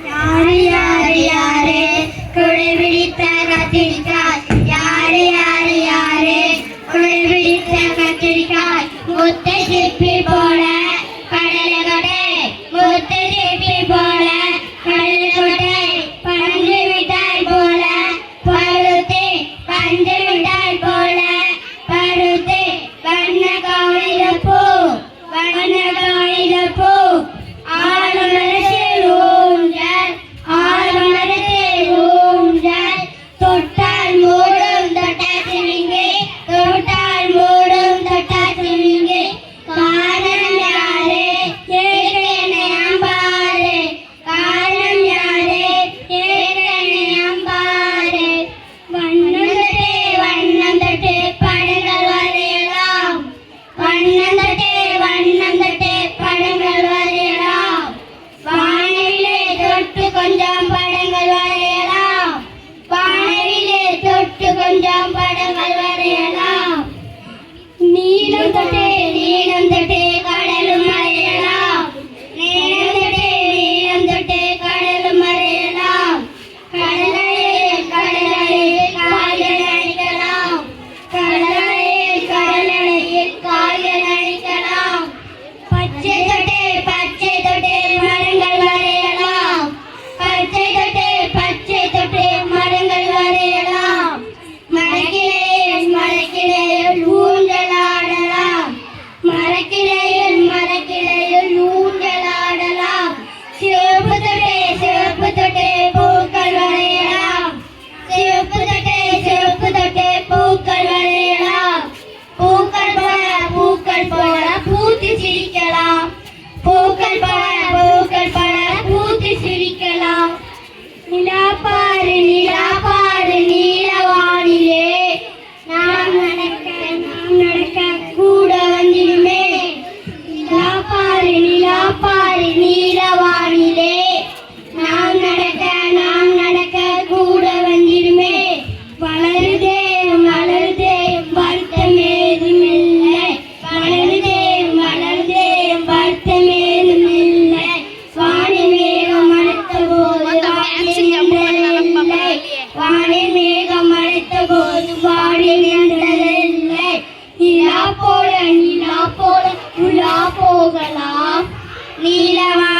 யாரு யாரு யாரு குடை பிடித்த கத்திரிக்காய், யாரு யாரு யாரு குடை பிடித்த கத்திரிக்காய், முத்தை சிப்பி போல கடலை கொடை, முத்தை சிப்பி போல கடலை கொடை, பஞ்சு மிட்டாய் போல பருத்தி, பஞ்சு மிட்டாய் போல பருத்தி, வண்ண காளிதப்பூ, வண்ண காளிதப்பூ, ஆலமரத்தில் ஊஞ்சல், ஆலமரத்தில் ஊஞ்சல், தொட்டால் மூடும் தொட்டாசிவிங்கி, தொட்டால் மூடும் தொட்டாசிவிங்கி, காரணம் யாரு ஏற்கனவே அம்பாரு, காரணம் யாரு ஏற்கனவே அம்பாரு, வண்ணம் தொட்டு படங்கள் வரையலாம், வண்ணம் தொட்டு படங்கள் வரையலாம், வானவிலே தொட்டு கொஞ்சம் படங்கள் வரையலாம், வானவிலே தொட்டு கொஞ்சம் படங்கள் வரையலாம், நீலம் தொட்டு கடலும் வரையலாம், நீலம் தொட்டு கடலும் வரையலாம், கடலையில் கால்கள் அடிக்கலாம், கடலையில் கால்கள் அடிக்கலாம், பச்சை தொட்டு மரங்கள் வரையலாம், பச்சை தொட்டு மரங்கள் வரையலாம், மரக்கிளையில் ஊஞ்சலாடலாம், மரக்கிளையில் ஊஞ்சலாடலாம், சிவப்பு தொட்டு பூக்கள் வரையலாம், சிவப்பு தொட்டு பூக்கள் வரையலாம், பூக்கள் போல பூத்து சிரிக்கலாம், பூக்கள் போல பூத்து சிரிக்கலாம், நிலா பாரு நீலவானிலே, நாம் நடக்க கூட வந்திருமே, நிலா பாரு நீலவானிலே, நாம் நடக்க கூட வந்திருமே, வளருதே வருத்தமேதுமில்லை, வளருதே வருத்தமேதுமில்லை, வானில் மேகம் அழைத்த போது வானில் மேகம் அழைத்த போது வாடி நின்றதில்லை, நிலா போல உலா போகலாம், நீலவா